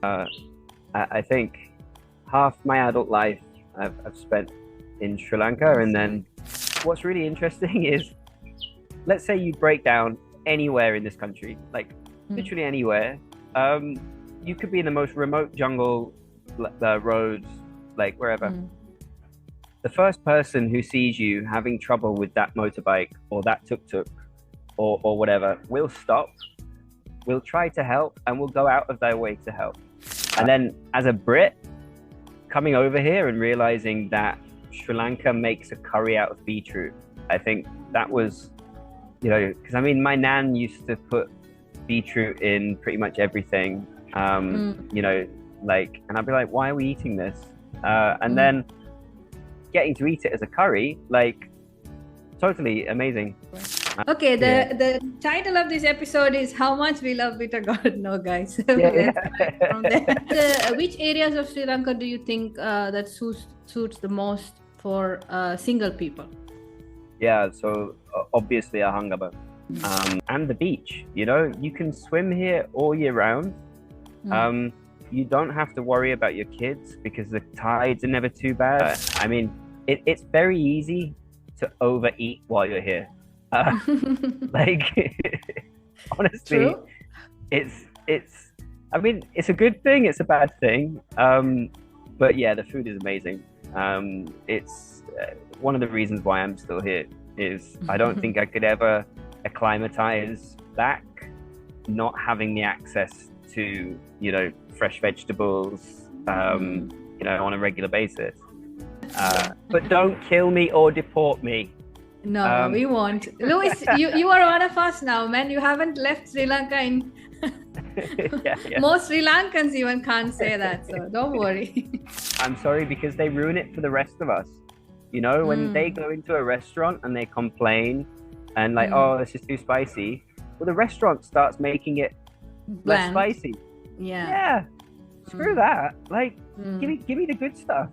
I think half my adult life I've spent in Sri Lanka. I And see. then what's really interesting is, let's say you break down anywhere in this country, like Mm, literally anywhere. Um, you could be in the most remote jungle, roads, like wherever. mm, The first person who sees you having trouble with that motorbike or that tuk-tuk or whatever will stop, will try to help, and will go out of their way to help. And then as a Brit, coming over here and realizing that Sri Lanka makes a curry out of beetroot, I think that was, because I mean, my nan used to put beetroot in pretty much everything, mm, and I'd be like, why are we eating this? And mm. then getting to eat it as a curry, like, totally amazing. Okay, Yeah, the title of this episode is How Much We Love Bitter Gourd. No, guys, yeah, let's start from there. yeah. Which areas of Sri Lanka do you think that suits the most for single people? Yeah, so obviously Ahangaba, and the beach. You can swim here all year round. Mm. Um, you don't have to worry about your kids because the tides are never too bad. I mean, it's very easy to overeat while you're here. Uh, like, honestly, True. it's. I mean, it's a good thing. It's a bad thing. But yeah, the food is amazing. It's one of the reasons why I'm still here is I don't think I could ever acclimatize back, not having the access to fresh vegetables, Mm. on a regular basis. But don't kill me or deport me. No, Um, we won't. Louis, you are one of us now, man. You haven't left Sri Lanka in yeah, yeah. most Sri Lankans even can't say that, so don't worry. I'm sorry because they ruin it for the rest of us. When they Mm, go into a restaurant and they complain and like, mm. oh, this is too spicy. Well, the restaurant starts making it less Bland. spicy. Yeah. Yeah, screw Mm, that. Like, mm. give me the good stuff.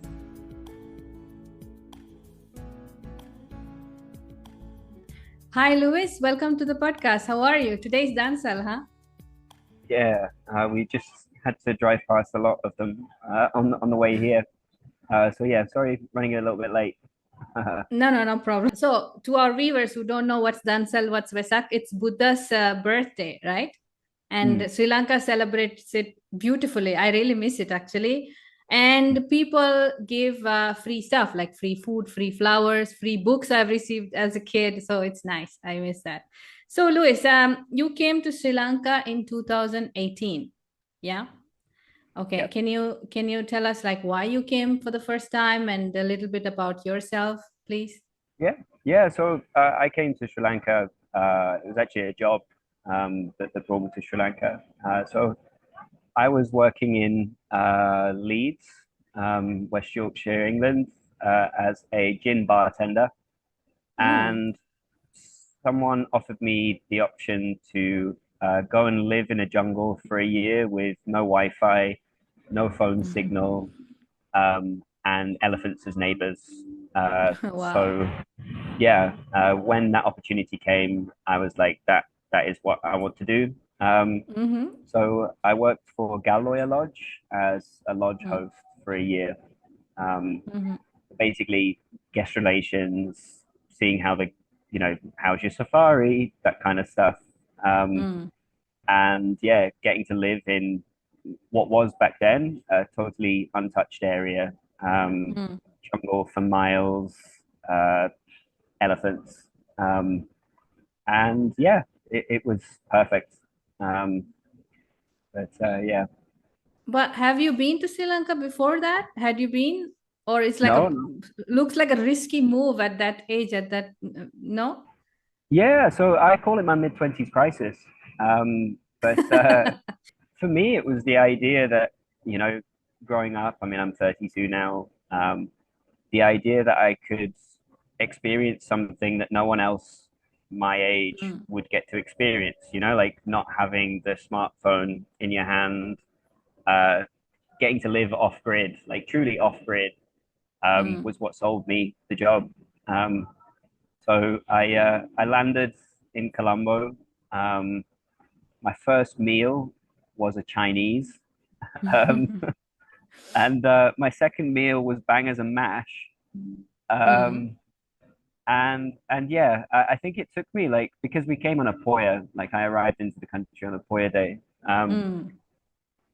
Hi, Louis. Welcome to the podcast. How are you? Today's Dansal, huh? Yeah, we just had to drive past a lot of them on the way here. So yeah, sorry, running a little bit late. No, no, no problem. So, to our viewers who don't know what's Dansal, what's Vesak, it's Buddha's birthday, right? Hmm. And Sri Lanka celebrates it beautifully. I really miss it actually. And people give free stuff like free food, free flowers, free books I've received as a kid. So it's nice. I miss that. So, Louis, you came to Sri Lanka in 2018. Yeah. Okay. Yeah, Can you tell us like why you came for the first time and a little bit about yourself, please? yeah, yeah. So I came to Sri Lanka. It was actually a job that brought me to Sri Lanka. So I was working in Leeds, West Yorkshire, England, as a gin bartender, Oh. and someone offered me the option to go and live in a jungle for a year with no Wi-Fi, no phone signal, and elephants as neighbors. Wow. So yeah, when that opportunity came, I was like, that is what I want to do. Mm-hmm. So I worked for Galloya Lodge as a lodge host for a year. Um, Mm-hmm. Basically, guest relations, seeing how's your safari, that kind of stuff. Um, Mm-hmm. and yeah, getting to live in what was back then a totally untouched area, jungle for miles, uh, elephants, and yeah, it was perfect. Um, but yeah, But have you been to Sri Lanka before that? Had you been? Or it's like a no, looks like a risky move at that age, at that no? yeah. So I call it my mid-20s crisis. But for me, it was the idea that growing up. I mean, I'm 32 now. The idea that I could experience something that no one else my age Mm, would get to experience, like not having the smartphone in your hand, uh, getting to live off grid, like truly off grid, mm, was what sold me the job. Um, so I landed in Colombo. My first meal was a Chinese. Um, and my second meal was bangers and mash. Mm, Um, and yeah, I think it took me like because we came on a Poya, like I arrived into the country on a Poya day. mm,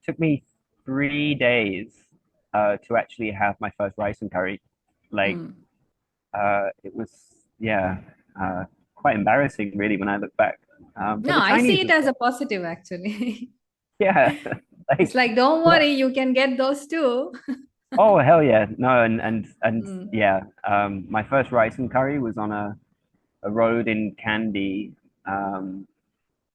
Took me 3 days to actually have my first rice and curry. Like mm. it was yeah, quite embarrassing really when I look back. But No, the I see Chinese it was as a positive actually. yeah, It's like like, don't well, worry, you can get those too. oh hell yeah, no, and Mm, yeah, my first rice and curry was on a road in Kandy,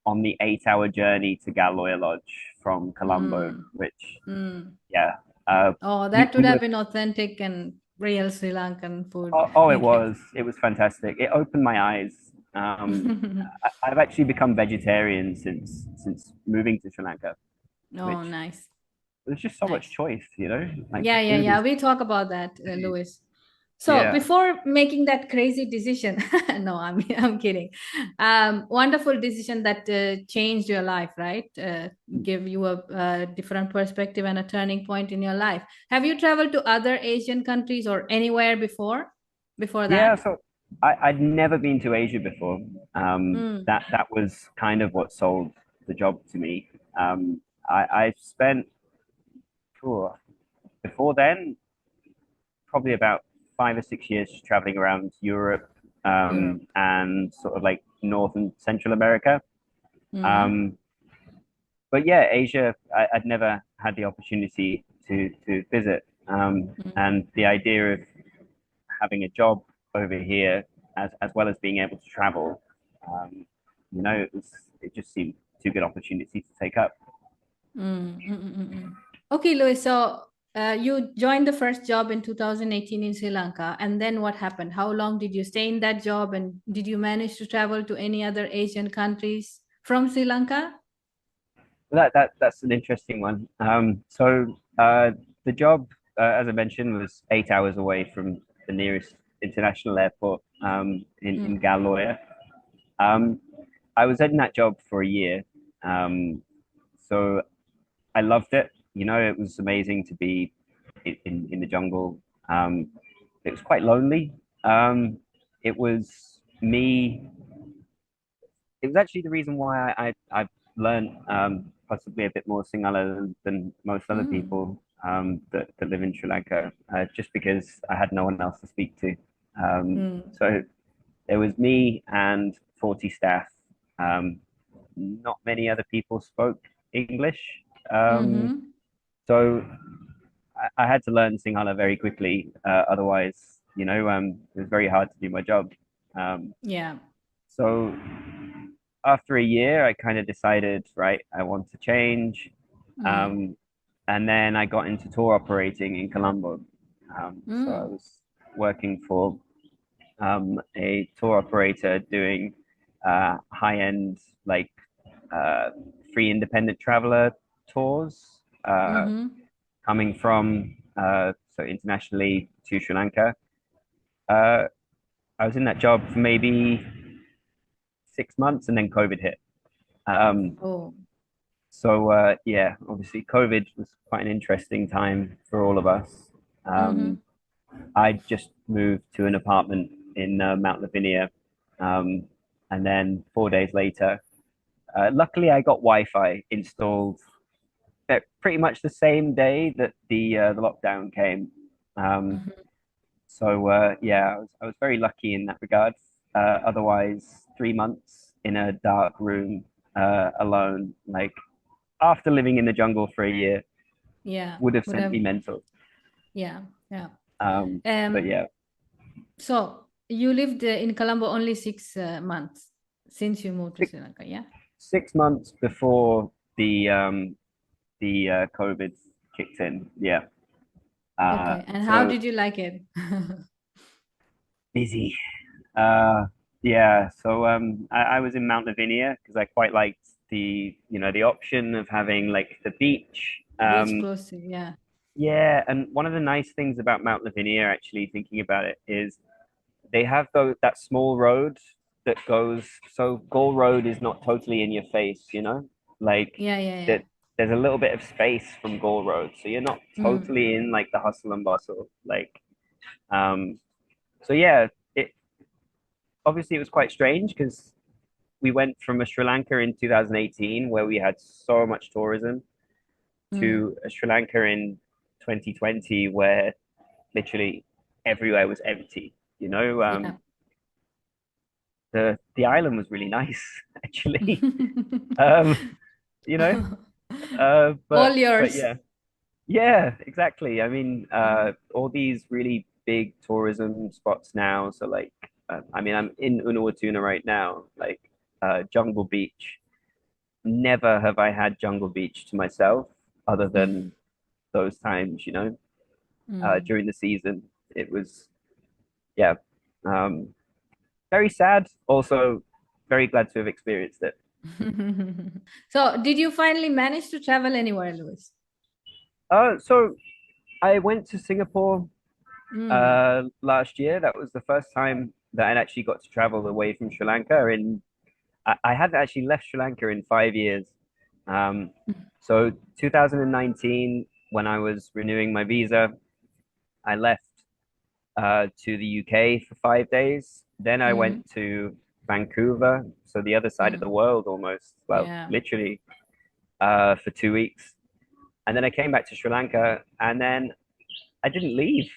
on the 8 hour journey to Galoya Lodge from Colombo, mm, which mm. yeah, uh, Oh, we, that would we have were been authentic and real Sri Lankan food, oh, I guess. it was fantastic. It opened my eyes. I've actually become vegetarian since moving to Sri Lanka, Oh, which nice. there's just so much Nice. choice, you know, like the Yeah, yeah, food yeah. is We talk about that, Louis. So yeah. before making that crazy decision, no, I'm kidding. Wonderful decision that changed your life, right? Give you a different perspective and a turning point in your life. Have you traveled to other Asian countries or anywhere before Yeah, that? so I'd never been to Asia before. Mm, That was kind of what sold the job to me. I spent oh, before then probably about 5 or 6 years traveling around Europe Europe. and sort of like North and Central America. Mm, Um, but yeah, Asia I'd never had the opportunity to visit, mm, and the idea of having a job over here as well as being able to travel, you know, it just seemed too good opportunity to take up. mm. Okay, Louis. So you joined the first job in 2018 in Sri Lanka, and then what happened? How long did you stay in that job, and did you manage to travel to any other Asian countries from Sri Lanka? That's an interesting one. The job, as I mentioned, was 8 hours away from the nearest international airport in Mm, Galoya. Um, I was in that job for a year, so I loved it. You know, it was amazing to be in the jungle. Um, it was quite lonely. It was me. It was actually the reason why I learned possibly a bit more Sinhala than most other mm, people that live in Sri Lanka, just because I had no one else to speak to. mm, So there was me and 40 staff. Um, Not many other people spoke English. Um, mm-hmm. so I had to learn Sinhala very quickly. Otherwise, you know, it was very hard to do my job. Um, Yeah. so after a year, I kind of decided, right, I want to change. Mm, Um, and then I got into tour operating in Colombo. So I mm, was working for a tour operator doing high-end, like uh, free independent traveler tours, mm-hmm. coming from so internationally to Sri Lanka. Uh, I was in that job for maybe 6 months, and then COVID hit. Um, Oh. yeah, obviously COVID was quite an interesting time for all of us. Mm-hmm. Um, I just moved to an apartment in Mount Lavinia, and then 4 days later, luckily I got Wi-Fi installed pretty much the same day that the lockdown came. Um, Mm-hmm. yeah, I was very lucky in that regard. Otherwise, 3 months in a dark room alone, like after living in the jungle for a year, Yeah. would have Would sent have. me mental. Yeah. Yeah. But Um. yeah, So you lived in Colombo only 6 months since you moved to six, Sri Lanka, yeah? 6 months before the COVID kicked in. Yeah, Okay. And how so did you like it? busy. Uh, yeah, so I was in Mount Lavinia because I quite liked the the option of having like the beach. Beach close to, yeah. Yeah, and one of the nice things about Mount Lavinia, actually thinking about it, is they have that small road that goes. So Gore Road is not totally in your face, you know, like Yeah, yeah, yeah. that. there's a little bit of space from Gore Road, so you're not Mm, totally in like the hustle and bustle. Um, so yeah, it obviously it was quite strange because we went from a Sri Lanka in 2018 where we had so much tourism mm, to a Sri Lanka in 2020 where literally everywhere was empty. yeah. The island was really nice actually. Um, you know, All but yours. yeah, yeah, exactly. I mean, Mm. all these really big tourism spots now. So I mean, I'm in Unuwatuna right now, Jungle Beach. Never have I had Jungle Beach to myself, other than those times, Mm. during the season. It was, yeah, um, very sad. Also, very glad to have experienced it. So, did you finally manage to travel anywhere, Louis? So I went to Singapore Mm. last year. That was the first time that I'd actually got to travel away from Sri Lanka. I hadn't actually left Sri Lanka in 5 years. Um, so 2019, when I was renewing my visa, I left to the UK for 5 days. Then I Mm. went to Vancouver, so the other side of the Mm. world almost. Well, Yeah. literally for 2 weeks. And then I came back to Sri Lanka, and then I didn't leave.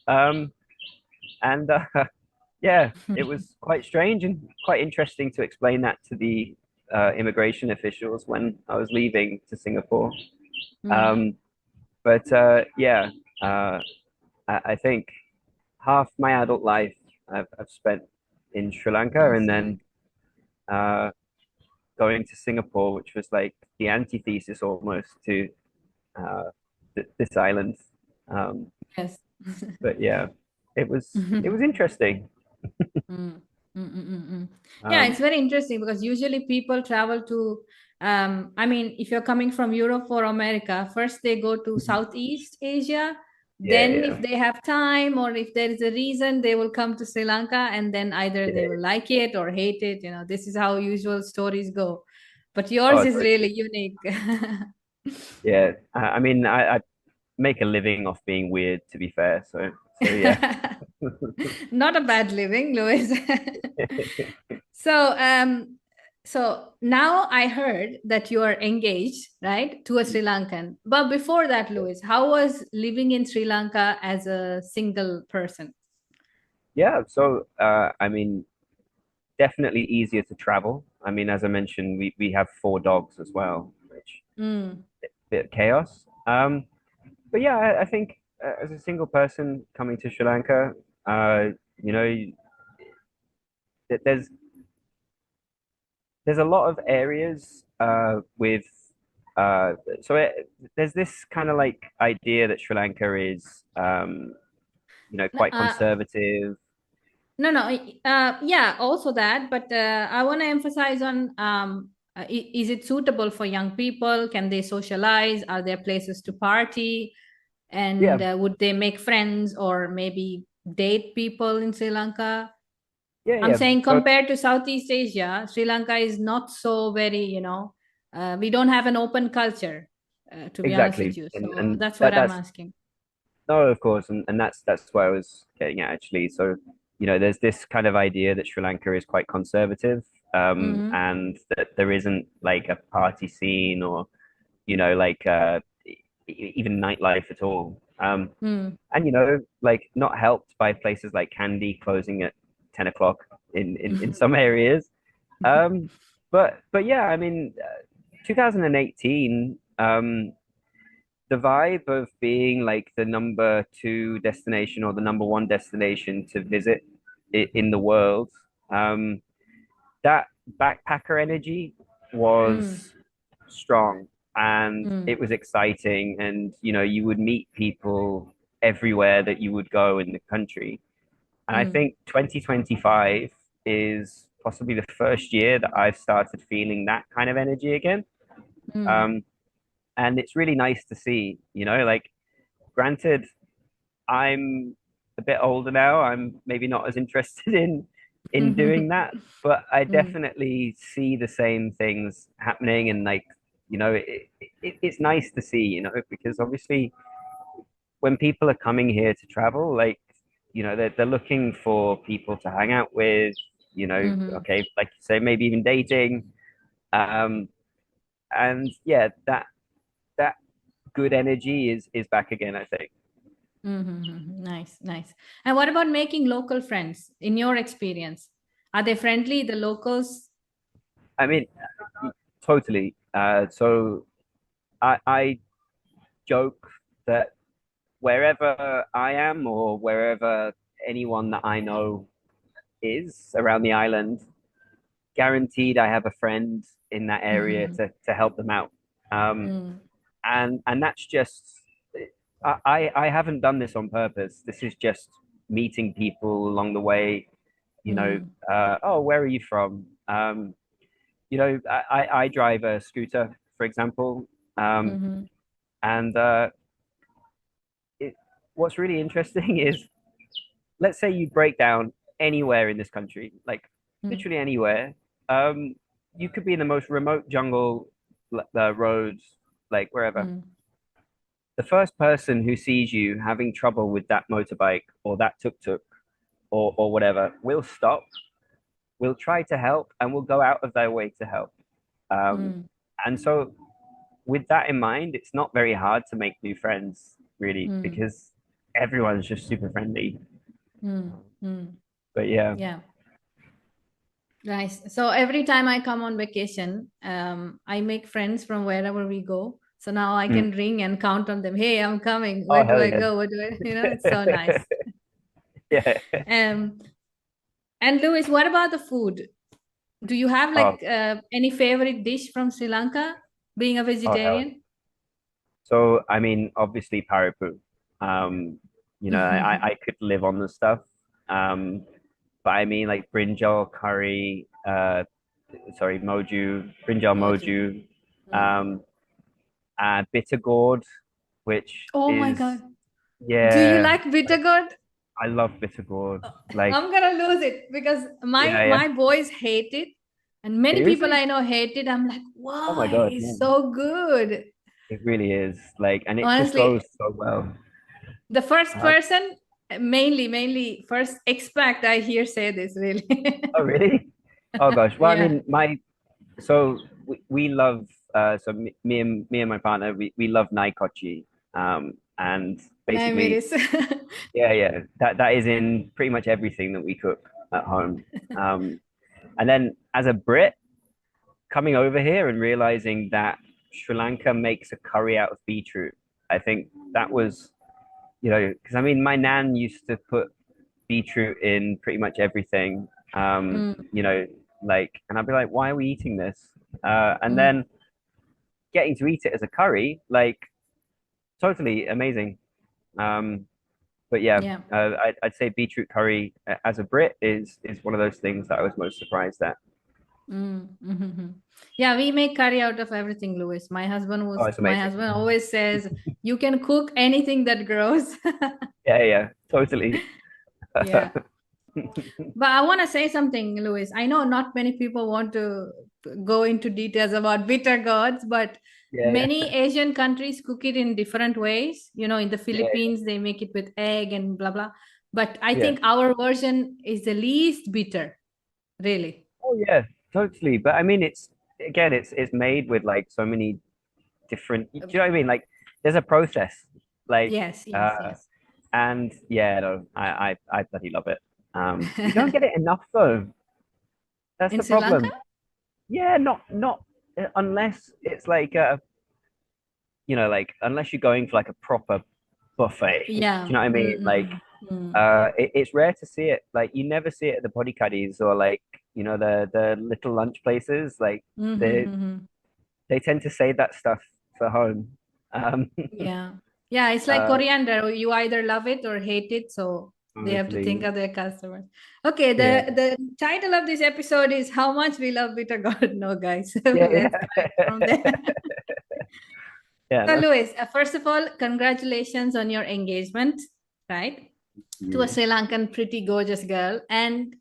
Um, and Yeah, it was quite strange and quite interesting to explain that to the immigration officials when I was leaving to Singapore. Mm. Um, but yeah, uh, I think half my adult life I've spent in Sri Lanka, and Inside. then uh, going to Singapore, which was like the antithesis almost to this island. Um, Yes. but yeah, it was interesting. Mm, mm, mm, mm, mm. Yeah, it's Um, very interesting because usually people travel to, I mean, if you're coming from Europe or America, first they go to Southeast Asia. yeah, Then, yeah, if they have time or if there is a reason, they will come to Sri Lanka and then either they will yeah. like it or hate it. This is how usual stories go. But yours Oh, is totally. really unique. Yeah, I mean, I make a living off being weird, to be fair. So yeah. Not a bad living, Louis. So, so now I heard that you are engaged, right, to a Sri Lankan. But before that, Louis, how was living in Sri Lanka as a single person? Yeah, so I mean, definitely easier to travel. I mean, as I mentioned, we have 4 dogs as well, which Mm, bit of chaos. But yeah, I think as a single person coming to Sri Lanka, uh, you know, there's a lot of areas with uh, so there's this kind of like idea that Sri Lanka is quite uh, conservative. no, no, yeah, also that, but I want to emphasize on is it suitable for young people? Can they socialize? Are there places to party? Yeah, And would they make friends or maybe date people in Sri Lanka? yeah, I'm yeah. saying So compared to Southeast Asia, Sri Lanka is not so very, we don't have an open culture, to be honest with exactly, you. So and that's what I'm that's asking. no, of course, and that's where I was getting at actually. So, there's this kind of idea that Sri Lanka is quite conservative, Mm-hmm. and that there isn't like a party scene or like even nightlife at all. And like not helped by places like Kandy closing at 10 o'clock in Mm. some areas. Um, but yeah, I mean, 2018. The vibe of being like the number two destination or the number one destination to visit in the world, um, that backpacker energy Mm. was strong and Mm. it was exciting. And, you would meet people everywhere that you would go in the country. And I Mm. think 2025 is possibly the first year that I've started feeling that kind of energy again. Mm. Um, and it's really nice to see, like granted, I'm a bit older now. I'm maybe not as interested in doing that, but I Mm. definitely see the same things happening, and like it's nice to see, because obviously when people are coming here to travel, like, they're looking for people to hang out with, Mm-hmm. okay, like you say, maybe even dating. Um, and yeah, that good energy is back again, I think. Mm-hmm. Nice, nice. And what about making local friends in your experience? Are they friendly, the locals? I mean, totally. So I joke that wherever I am or wherever anyone that I know is around the island, guaranteed I have a friend in that area Mm-hmm. to help them out. And that's just I haven't done this on purpose. This is just meeting people along the way. Mm-hmm. Oh, where are you from? I drive a scooter, for example, um, Mm-hmm. and it, what's really interesting is, let's say you break down anywhere in this country, like literally anywhere. Um, you could be in the most remote jungle, the roads, like wherever. Mm-hmm. The first person who sees you having trouble with that motorbike or that tuk-tuk or whatever will stop, will try to help, and will go out of their way to help. Um, Mm-hmm. and so, with that in mind, it's not very hard to make new friends, really, because everyone's just super friendly. Mm-hmm. But yeah, Yeah. Nice. So every time I come on vacation, I make friends from wherever we go. So now I mm. can ring and count on them. Hey, I'm coming. Oh Where do hell I yeah, go? What do I, it's so nice. yeah. Um, and Louis, what about the food? Do you have Oh, like any favorite dish from Sri Lanka, being a oh hell yeah. vegetarian? So I mean, obviously Paripu. Um, I could live on the stuff. Um, but I mean like brinjal curry, sorry, moju, brinjal Mojo. moju, Mm. um, bitter gourd, which Oh my is, God. Do you yeah, like bitter like gourd? I love bitter gourd. Like, I'm gonna lose it because my yeah, yeah. my boys hate it, and many people Seriously? I know hate it. I'm like, Oh my why? God, It's no. so good. It really is. Like, and it just goes Honestly, so well. the first Uh, person, mainly first expat I hear say this really. oh, really? Oh gosh. Well, I Yeah, mean, so we love, me and my partner, we love Naikochi. And I basically, miss. yeah, yeah, that is in pretty much everything that we cook at home. Um, and then as a Brit, coming over here and realizing that Sri Lanka makes a curry out of beetroot, I think that was, because I mean, my nan used to put beetroot in pretty much everything. Mm, Like, and I'd be like, why are we eating this? And mm, then getting to eat it as a curry, like, totally amazing. Um, but yeah, yeah. I'd say beetroot curry as a Brit is one of those things that I was most surprised at. Mm-hmm. Yeah, we make curry out of everything, Louis. Oh, it's My amazing. husband always says you can cook anything that grows. Yeah, yeah, totally. Yeah. But I want to say something, Louis. I know not many people want to go into details about bitter gourds, but Yeah, many yeah, Asian countries cook it in different ways. In the yeah, Philippines, they make it with egg and blah, blah. But I yeah. think our version is the least bitter, really. Oh yeah, totally. But I mean, it's again, it's made with like so many different. Do you know what I mean? Like, there's a process. Like, Yes, yes, yes. and yeah, no, I bloody love it. You don't get it enough though. That's In the Sri Lanka? problem. Yeah, not unless it's like like unless you're going for like a proper buffet. Do you Yeah. know what I mean? Like, Mm-mm-mm. Mm. it's rare to see it. Like, you never see it at the body cuddies or like the little lunch places. Like, they Mm-hmm. they tend to save that stuff for home. Um, Yeah. Yeah, it's like uh, coriander. You either love it or hate it, so they have to think Honestly, of their customers. Okay, yeah, the title of this episode is How Much We Love Bitter Gourd. No, guys, yeah, let's yeah, correct from there. yeah. So, That's Louis, first of all, congratulations on your engagement, right? To a you. Sri Lankan pretty gorgeous girl. And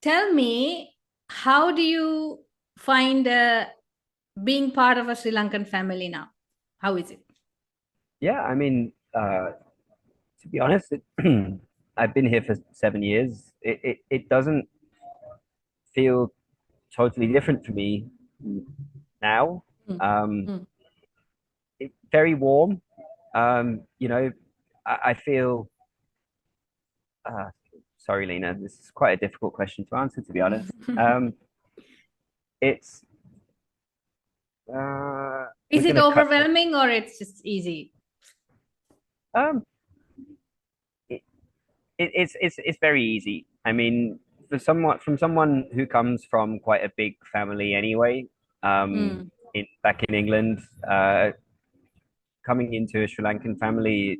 tell me, how do you find being part of a Sri Lankan family now? How is it? Yeah, I mean, to be honest, I've been here for 7 years. It doesn't feel totally different for me now. Mm, Um, mm. it's very warm. I feel. Uh, sorry, Lena. This is quite a difficult question to answer, to be honest. It's Is we're it gonna cut. overwhelming or it's just easy? Um, it, it's very easy. I mean, for someone from someone who comes from quite a big family anyway, Mm, in back in England, coming into a Sri Lankan family,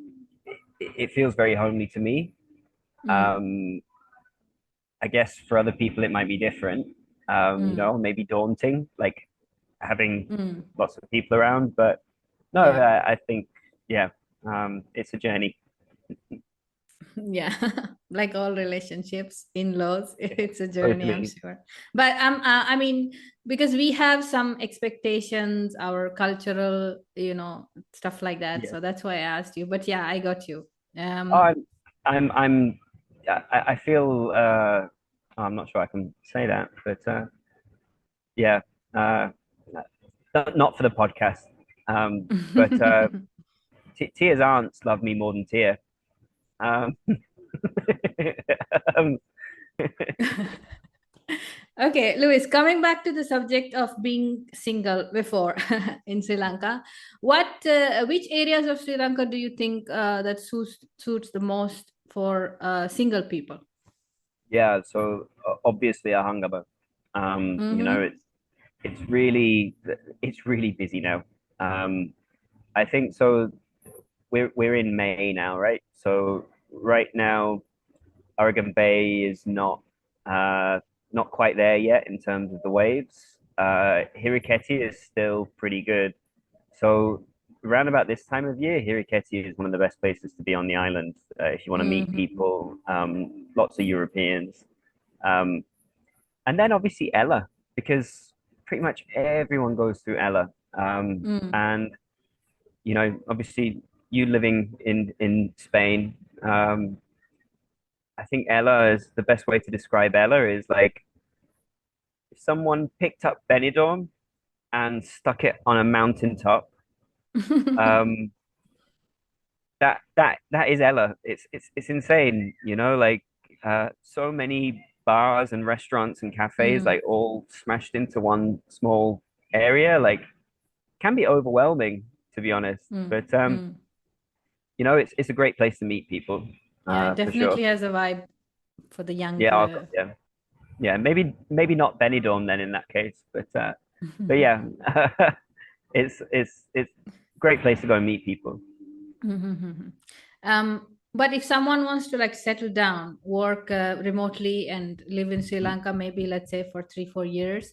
it feels very homely to me. mm, Um, I guess for other people it might be different. mm, Maybe daunting, like having mm. lots of people around. But no, Yeah. I think yeah, it's a journey. Yeah. Like all relationships, in-laws, it's a journey, I'm Totally. sure. But I mean, because we have some expectations, our cultural, stuff like that. Yeah. So that's why I asked you. But yeah, I got you. Oh, Um, I'm yeah, I feel I'm not sure I can say that, but yeah, uh, not for the podcast. But Tia's aunts love me more than Tia. Um, um, Okay, Louis, coming back to the subject of being single before in Sri Lanka, which areas of Sri Lanka do you think that suits the most for single people? yeah, so obviously Ahangaba. Mm-hmm. It's really it's really busy now. I think so. We're in May now, right? So right now, Oregon Bay is not quite there yet in terms of the waves. Hiriketi is still pretty good. So around about this time of year, Hiriketi is one of the best places to be on the island if you want to meet Mm-hmm. people. Lots of Europeans, um, and then obviously Ella, because pretty much everyone goes through Ella. Mm. And obviously you living in Spain, I think Ella is the best way to describe Ella is like if someone picked up Benidorm and stuck it on a mountaintop. Um, that is Ella. It's insane, like so many bars and restaurants and cafes Mm, like all smashed into one small area. Like can be overwhelming to be honest. mm, But mm. it's a great place to meet people, Yeah, it for sure. definitely has a vibe for the young. Yeah, yeah. Yeah, maybe not Benidorm then in that case, but yeah, it's great place to go and meet people. But if someone wants to like settle down, work remotely, and live in Sri Lanka, maybe let's say for 3, 4 years,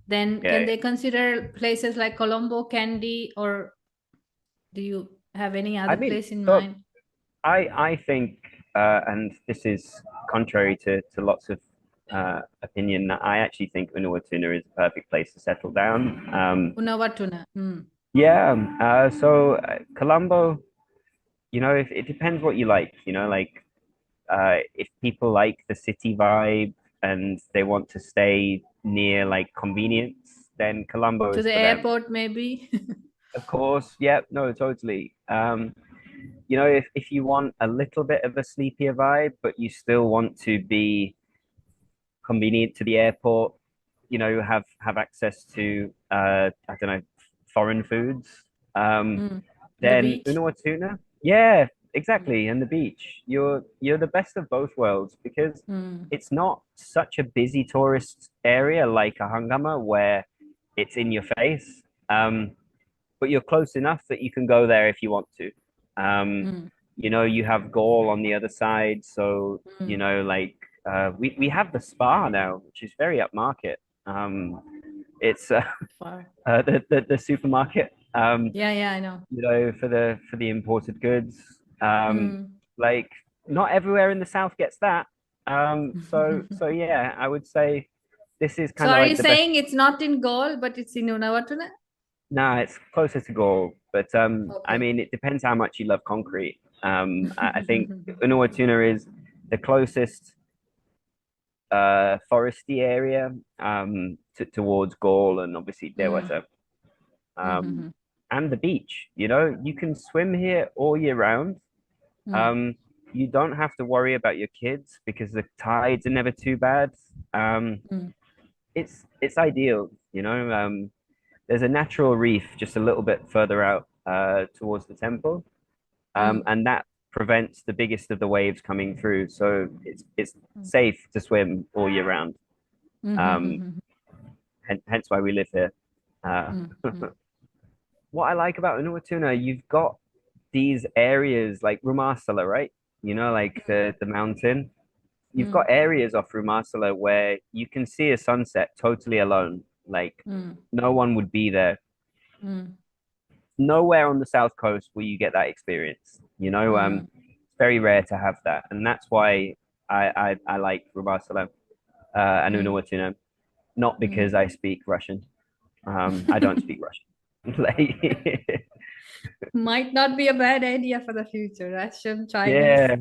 then Yeah, can yeah. they consider places like Colombo, Kandy, or do you have any I other mean, place in so mind? I think, and this is contrary to lots of opinion, I actually think Unuwatuna is a perfect place to settle down. Unawatuna. Yeah, Colombo, if it depends what you like, like if people like the city vibe and they want to stay near like convenience, then Colombo To is the for them. airport, maybe. Of course, yeah, no, totally. If you want a little bit of a sleepier vibe, but you still want to be convenient to the airport, have access to I don't know, foreign foods, um, Mm. The then beach. Unuwatuna, yeah, Mm. exactly, and the beach. You're the best of both worlds because Mm. it's not such a busy tourist area like a Hangama where it's in your face. But you're close enough that you can go there if you want to. Um, Mm. you have Gaul on the other side, so Mm. like we have the spa now, which is very upmarket. It's Far. the supermarket. Yeah, yeah, I know. For the imported goods. Mm. Like not everywhere in the south gets that. So yeah, I would say this is So kind of are you like the best. saying it's not in Gaul, but it's in Unawatuna? Nah, it's closer to Gaul, but I Okay. mean, it depends how much you love concrete. I think Unuwatuna is the closest foresty area towards Gaul and obviously Mm, Dewata. Um, mhm, and the beach, you can swim here all year round. mm, Um, you don't have to worry about your kids because the tides are never too bad. Um, mm, it's ideal. There's a natural reef just a little bit further out towards the temple, mm, and that prevents the biggest of the waves coming through. So it's mm, safe to swim all year round. Um, mhm, hence why we live here. Uh, mm, mm, what I like about Unuwatuna, you've got these areas like Rumasala, right? Like the mountain. You've got mm, areas off Rumasala where you can see a sunset totally alone. Like mm, no one would be there. mm, Nowhere on the south coast will you get that experience. mm, It's very rare to have that, and that's why I like Rumasala and mm, Unuwatuna. Not mm. because I speak Russian. I don't speak Russian. Like, Might not be a bad idea for the future. I should try this. yeah.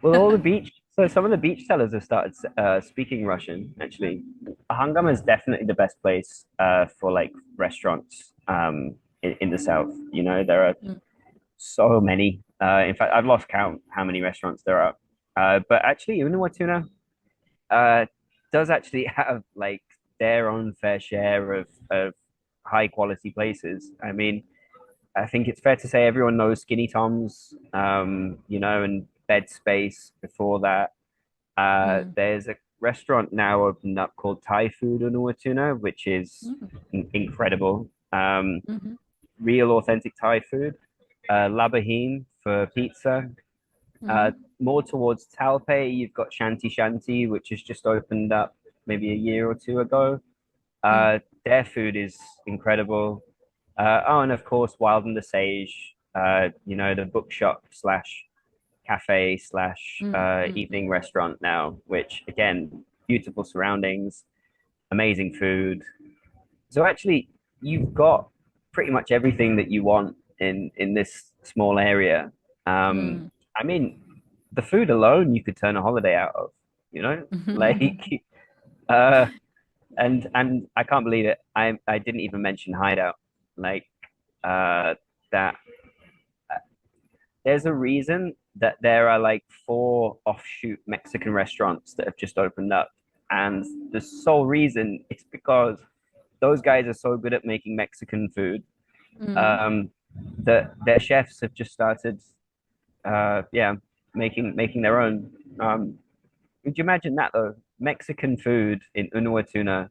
Well, all the beach. So some of the beach sellers have started speaking Russian. Actually, Hangama is definitely the best place for like restaurants in the south. There are Mm, so many. In fact, I've lost count how many restaurants there are. But actually, Unuwatuna uh, does actually have like their own fair share of high quality places. I mean, I think it's fair to say everyone knows Skinny Tom's, and Bed Space before that. mm, There's a restaurant now opened up called Thai Food in Uwatuna, which is mm, incredible. mhm, Real authentic Thai food. Labaheen for pizza. Uh, mhm, More towards Talpe, you've got Shanty Shanty, which has just opened up maybe a year or two ago. mm, Their food is incredible. Oh, and of course, Wild and the Sage, the bookshop slash cafe slash mm, mm, evening restaurant now, which again, beautiful surroundings, amazing food. So actually, you've got pretty much everything that you want in this small area. mm, I mean, the food alone you could turn a holiday out of, like, mm. uh, and I can't believe it. I didn't even mention Hideout, like, that there's a reason that there are like four offshoot Mexican restaurants that have just opened up. And the sole reason is because those guys are so good at making Mexican food Mm. um, that their chefs have just started, yeah, making their own. Would you imagine that though? Mexican food in Unuatuna.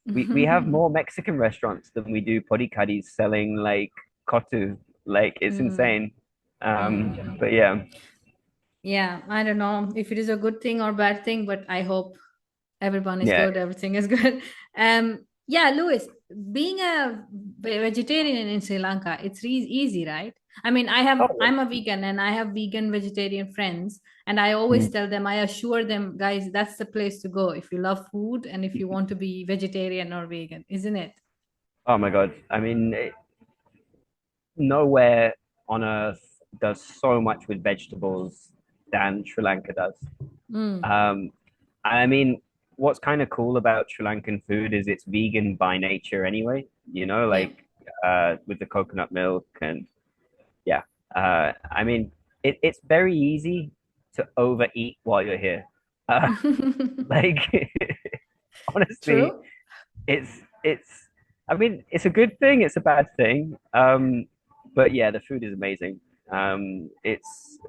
We have more Mexican restaurants than we do podikadis selling like kotu. Like it's Mm, insane. mm. But yeah, Yeah, I don't know if it is a good thing or bad thing, but I hope everyone is yeah. good, everything is good. Yeah, Louis, being a vegetarian in Sri Lanka, it's easy, right? I mean, Oh, I'm a vegan and I have vegan vegetarian friends, and I always mm. tell them, I assure them, guys, that's the place to go if you love food and if you want to be vegetarian or vegan, isn't it? Oh my God. I mean, nowhere on earth does so much with vegetables than Sri Lanka does. Mm, Um, I mean, what's kind of cool about Sri Lankan food is it's vegan by nature anyway, yeah. like with the coconut milk and yeah. I mean, it's very easy to overeat while you're here. Uh, like, honestly, True. it's I mean, it's a good thing, it's a bad thing. But yeah, the food is amazing. It's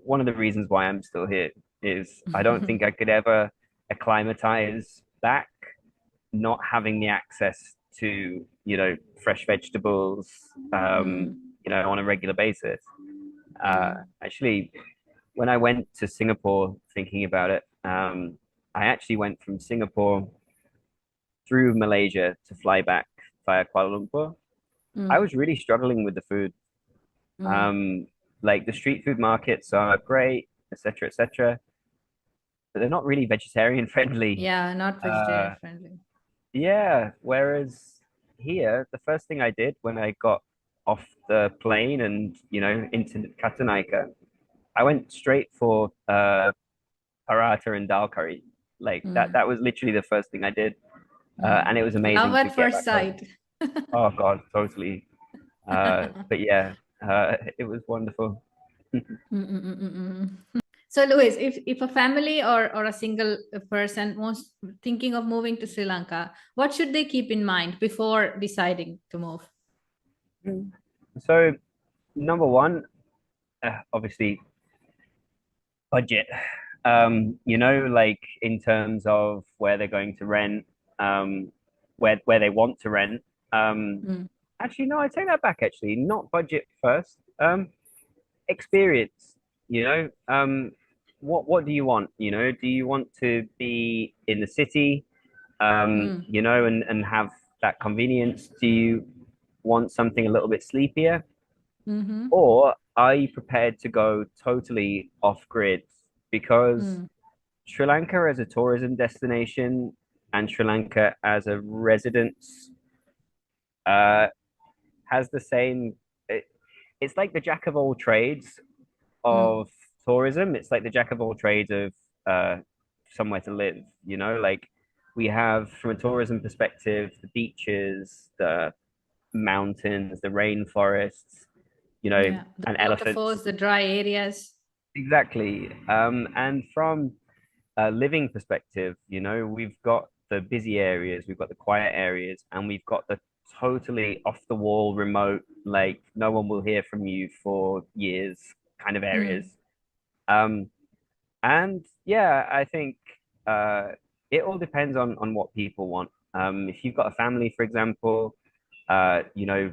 one of the reasons why I'm still here is I don't think I could ever acclimatize back not having the access to, fresh vegetables, Mm, on a regular basis. mm, Actually, when I went to Singapore thinking about it, I actually went from Singapore through Malaysia to fly back via Kuala Lumpur. I mm, was really struggling with the food. mm. Um, like the street food markets are great, etc., etc., but they're not really vegetarian friendly. Yeah, not vegetarian Uh, friendly. yeah, whereas here, the first thing I did when I got off the plane and into Katanaika, I went straight for paratha and dal curry. Like that was literally the first thing I did. And it was Love amazing to at get first back home. sight. Oh God, totally. But yeah, it was wonderful. So, Louis, if a family or a single person wants thinking of moving to Sri Lanka, what should they keep in mind before deciding to move? So number one, obviously budget. Like in terms of where they're going to rent, where they want to rent. Mm, Actually, no, I take that back. Actually, not budget first. Experience. What do you want? Do you want to be in the city? mm, And have that convenience? Do you want something a little bit sleepier? mm-hmm, Or are you prepared to go totally off grid? Because mm, Sri Lanka as a tourism destination and Sri Lanka as a residence uh, has the same. It's like the jack of all trades mm, of tourism. It's like the jack of all trades of uh, somewhere to live. Like we have from a tourism perspective, the beaches, the mountains, the rainforests, yeah, the and elephants. waterfalls, the dry areas. Exactly. And from a living perspective, we've got the busy areas, we've got the quiet areas, and we've got the totally off the wall, remote, like no one will hear from you for years kind of areas. Mm, Um, and yeah, I think it all depends on what people want. If you've got a family, for example,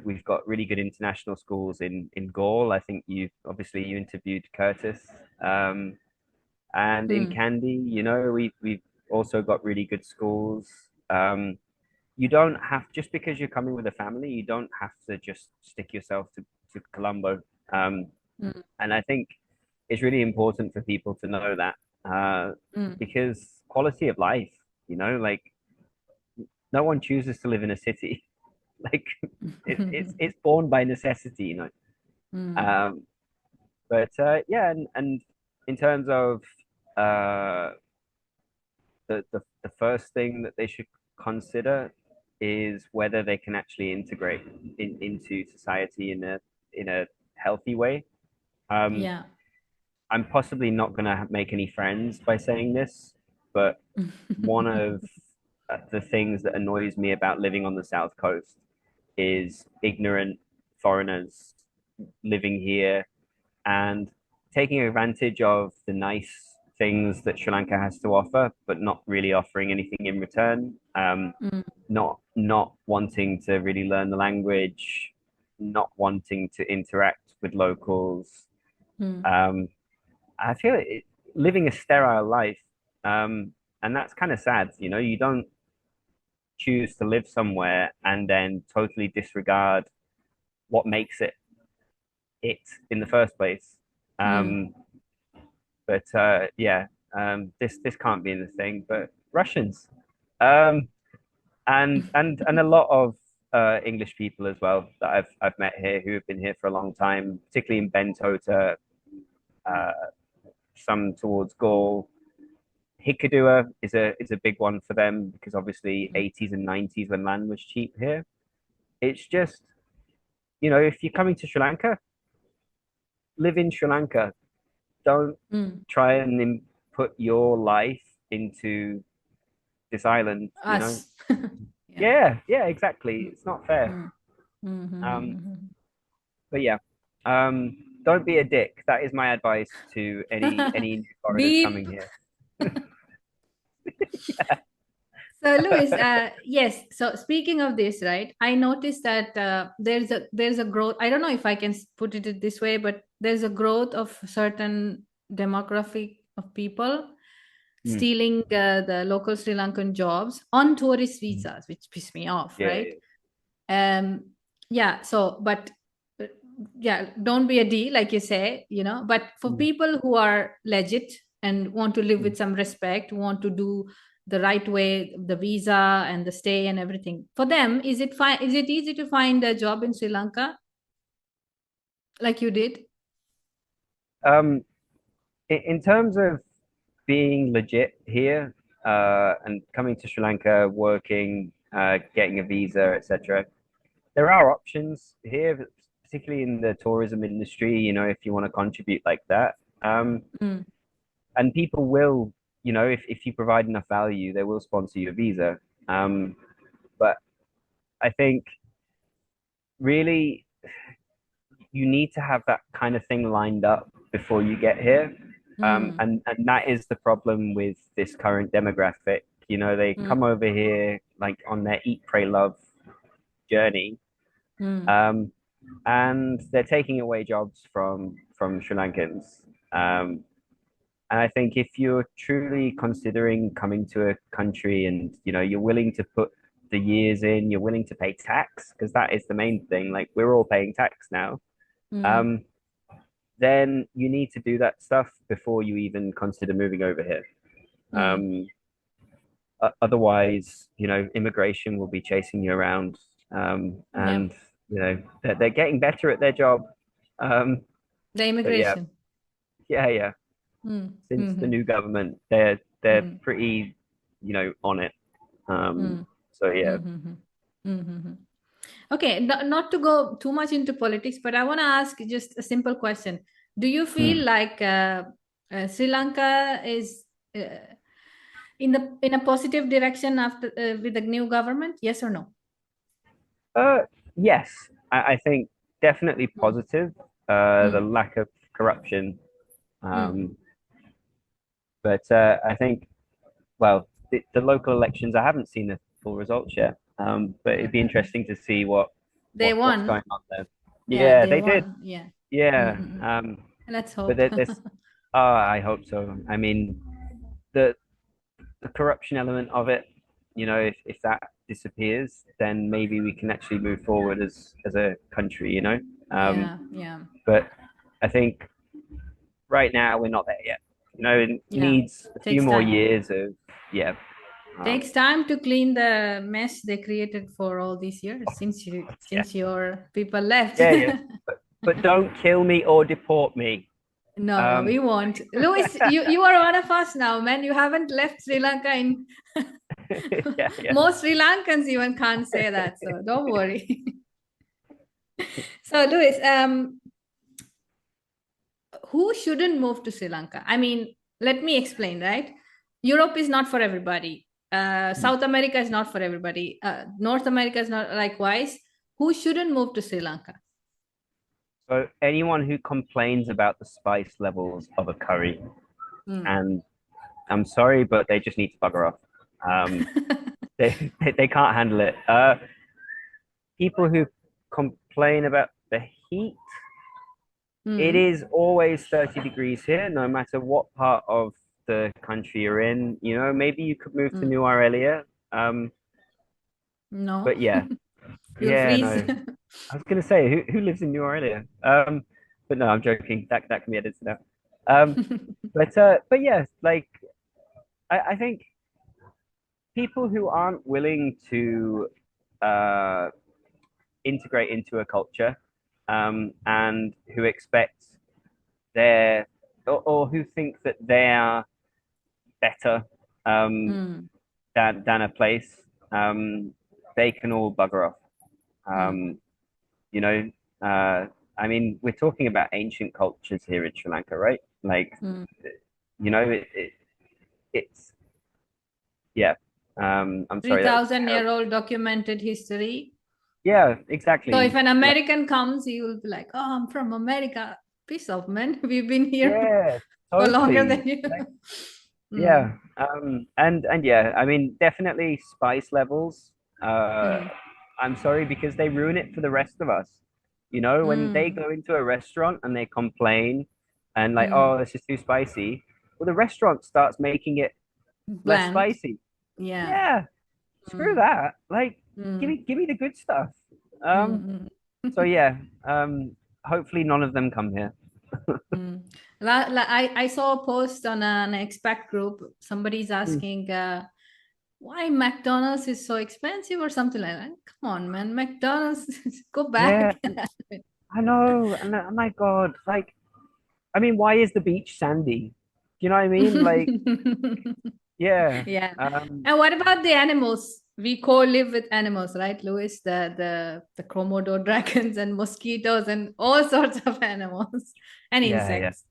we've got really good international schools in Gaul. I think you interviewed Curtis. And in mm, Kandy, we've also got really good schools. You don't have just because you're coming with a family, you don't have to just stick yourself to Colombo. Um, mm, and I think it's really important for people to know that mm. because quality of life, like no one chooses to live in a city. Like it's born by necessity. Mm, Um, but yeah, and in terms of uh, the first thing that they should consider is whether they can actually integrate into society in a healthy way. Um, yeah. I'm possibly not going to make any friends by saying this, but one of the things that annoys me about living on the South Coast is ignorant foreigners living here and taking advantage of the nice things that Sri Lanka has to offer, but not really offering anything in return. Mm, Not wanting to really learn the language, not wanting to interact with locals. mm. Um, I feel living a sterile life, and that's kind of sad. You don't choose to live somewhere and then totally disregard what makes it in the first place. Mm. Um, but yeah, this can't be in the thing. But Russians, um, and a lot of English people as well that I've met here who have been here for a long time, particularly in Bentota, uh, some towards Gaul. Hikadua is a big one for them because obviously 80s and 90s when land was cheap here. It's just, if you're coming to Sri Lanka, live in Sri Lanka. Don't Mm. try and put your life into this island. Us. Yeah. Yeah, exactly. Mm, It's not fair. mm, mm, mm, Um, mm, mm. but yeah, don't be a dick. That is my advice to any new foreigners Beep. coming here. So, Louis, yes. So, speaking of this, right? I noticed that there's a growth. I don't know if I can put it this way, but there's a growth of certain demographic of people Mm, stealing the local Sri Lankan jobs on tourist mm. visas, which piss me off, Yeah, right? Um, yeah. So, but uh, yeah, don't be a D, like you say, But for mm, people who are legit and want to live mm, with some respect, want to do the right way, the visa and the stay and everything. For them, is it fine? Is it easy to find a job in Sri Lanka like you did? Um, in terms of being legit here and coming to Sri Lanka, working, getting a visa, etc., there are options here, particularly in the tourism industry. You know, if you want to contribute like that, Mm, and people will, you know, if you provide enough value, they will sponsor you a visa. But I think really you need to have that kind of thing lined up before you get here. mm, And that is the problem with this current demographic. You know, they mm, come over here like on their eat, pray, love journey, mm, um, and they're taking away jobs from Sri Lankans. And I think if you're truly considering coming to a country and you know you're willing to put the years in, you're willing to pay tax because that is the main thing. Like we're all paying tax now. mm, Um, then you need to do that stuff before you even consider moving over here. mm. Otherwise, you know, immigration will be chasing you around, Yep. and you know they're getting better at their job. Um, The but yeah, immigration. yeah. Mm, Since the mm, new government, they're mm, pretty, you know, on it. Um, mm, so yeah. mm, mm, mm, mm. Okay, not to go too much into politics, but I want to ask just a simple question. Do you Hmm. feel like Sri Lanka is in a positive direction after with the new government? Yes or no? Uh, yes, I think definitely Mm, positive. The mm, lack of corruption. mm. Um, but I think, well, the local elections, I haven't seen the full results yet. But it'd be interesting to see They what's won. going on there. Yeah, Yeah, they they did. won. Yeah. Mm, Yeah. mm, mm. Let's But hope. there's, oh, I hope so. I mean, the the corruption element of it, you know, if that disappears, then maybe we can actually move forward as a country, you know. Um, Yeah, yeah, but I think right now we're not there yet. You know, it yeah. needs a few Takes more time. years of yeah. Um, Takes time to clean the mess they created for all these years yeah, since your people left. yeah. But don't kill me or deport me. No, no, Um, we won't. Louis, you are one of us now, man. You haven't left Sri Lanka in yeah. most Sri Lankans even can't say that, so don't worry. So, Louis, who shouldn't move to Sri Lanka? I mean, let me explain, right? Europe is not for everybody. South America is not for everybody. North America is not likewise. Who shouldn't move to Sri Lanka? So anyone who complains about the spice levels of a curry, Mm. and I'm sorry, but they just need to bugger off. Um, they can't handle it. People who complain about the heat, it Mm. is always 30 degrees here, no matter what part of the country you're in. You know, maybe you could move to Mm. Nuwara, Eliya. No, But yeah, you'll yeah, freeze. no. I was gonna say who lives in Nuwara, Eliya? But no, I'm joking. That can be edited out. But yeah, like I think people who aren't willing to uh integrate into a culture, and who expect their or who think that they're better, um, Mm. than a place, they can all bugger off. Mm. Um, you know, uh, I mean, we're talking about ancient cultures here in Sri Lanka, right? Like, Mm. you know, it's yeah. I'm sorry, that was 3,000-year terrible. old documented history. Yeah, So if exactly. an Like, American comes, he will be like, "Oh, I'm from America." Peace of man. We've been here yeah, for longer totally. than you. Like, Mm, yeah, and yeah, I mean, definitely spice levels. Uh, mm, I'm sorry because they ruin it for the rest of us. You know, when they mm, go into a restaurant and they complain and like, mm. oh, this is too spicy. Well, the restaurant starts making it less Bland. spicy. Yeah. Yeah, screw Mm, that. Like, mm, give me the good stuff. Um, mm, so mm. yeah, hopefully none of them come here. Mm. I saw a post on an expat group. Somebody's asking, why McDonald's is so expensive or something like that. Come on, man, McDonald's, go Yeah, back. I know. And oh my God, like, I mean, why is the beach sandy? Do you know what I mean? Like, yeah. Yeah. Um, And what about the animals? We co-live with animals, right, Louis? The Komodo dragons and mosquitoes and all sorts of animals and yeah, yeah. insects.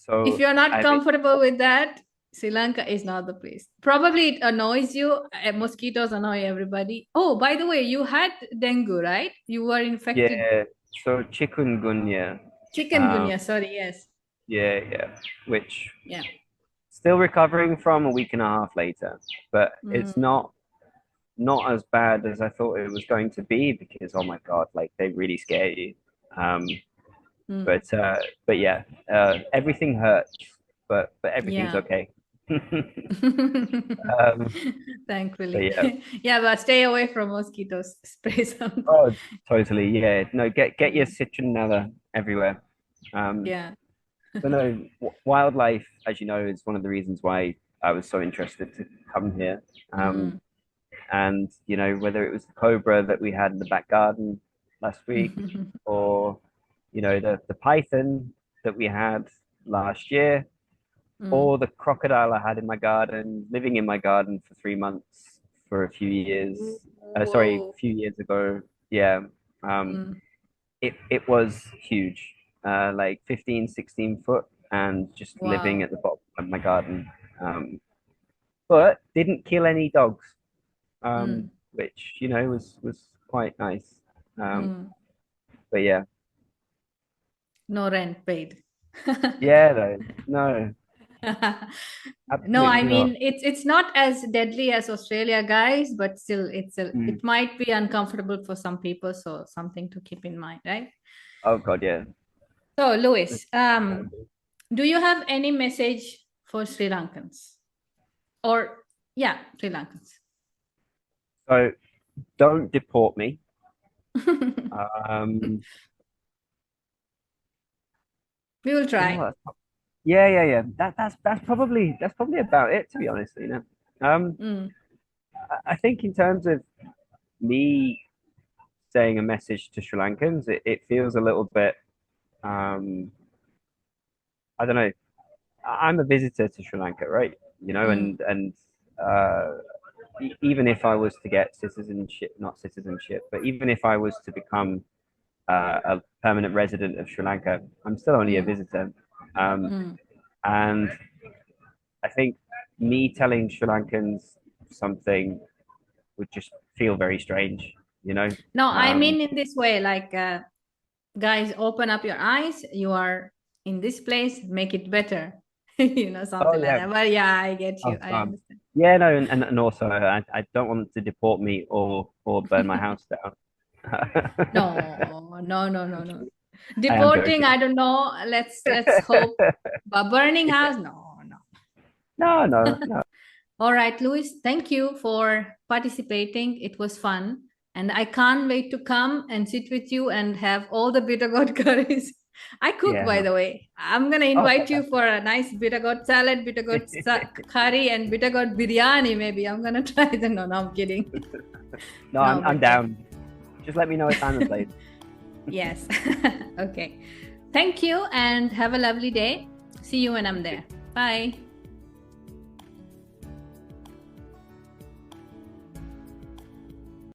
If So you're not I mean, comfortable with that, Sri Lanka is not the place. Probably it annoys you. Mosquitoes annoy everybody. Oh, by the way, you had dengue, right? You were infected. yeah. So chikungunya. Um, Chikungunya, sorry, yes. yeah, yeah. Which Yeah. still recovering from a week and a half later, but it's Mm, not as bad as I thought it was going to be because oh my God, like they really scare you. Um, mm. but yeah, everything hurts, but everything's Yeah. okay. um, but Thankfully. yeah, Yeah, but stay away from mosquitoes. Spray some. oh, totally, yeah. No, get your Mm, citronella everywhere. Um, yeah. but no, wildlife, as you know, is one of the reasons why I was so interested to come here. Mm. And you know, whether it was the cobra that we had in the back garden last week, or you know, the python that we had last year, Mm. or the crocodile I had in my garden, living in my garden for 3 months for a few years. Sorry, a Whoa. few years ago. Yeah, um, Mm. it was huge, like 15, 16 foot, and just living Wow. at the bottom of my garden. But didn't kill any dogs, Mm. which you know was quite nice. Um, Mm. but yeah, No rent paid. yeah, though, no, No, I absolutely not. mean it's not as deadly as Australia, guys, but still Mm. it might be uncomfortable for some people, so something to keep in mind, right? Oh God, yeah. So, Louis, do you have any message for Sri Lankans? Or yeah, Sri Lankans. So don't deport me. We Um, will you know try. what? Yeah, yeah, yeah. That's probably about it, to be honest. You know, Mm, I think in terms of me saying a message to Sri Lankans, it feels a little bit. Um, I don't know. I'm a visitor to Sri Lanka, right? You know, mm, and uh, even if I was to get citizenship, not citizenship, but even if I was to become a permanent resident of Sri Lanka, I'm still only a mm, visitor. Um, mm. and I think me telling Sri Lankans something would just feel very strange, you know? No, I Um, mean in this way, like guys, open up your eyes. You are in this place, make it better. oh, Something like yeah. that. But yeah, I get you. Oh, I understand. yeah, no, and also I don't want them to deport me or burn my house down. No, no, no, no, no. I am Deporting, joking. I don't know. Let's hope. But burning house, no, no. No, no, no. All right, Louis, thank you for participating. It was fun. And I can't wait to come and sit with you and have all the bitter gourd curries. I cook, Yeah, by no. the way. I'm going to Oh, invite you fantastic. for a nice bitter gourd salad, bitter gourd curry, and bitter gourd biryani, maybe. I'm going to try that. No, no, I'm kidding. No, No, I'm but yeah. down. Just let me know a time and place. Yes. Okay. Thank you and have a lovely day. See you when I'm there. Bye.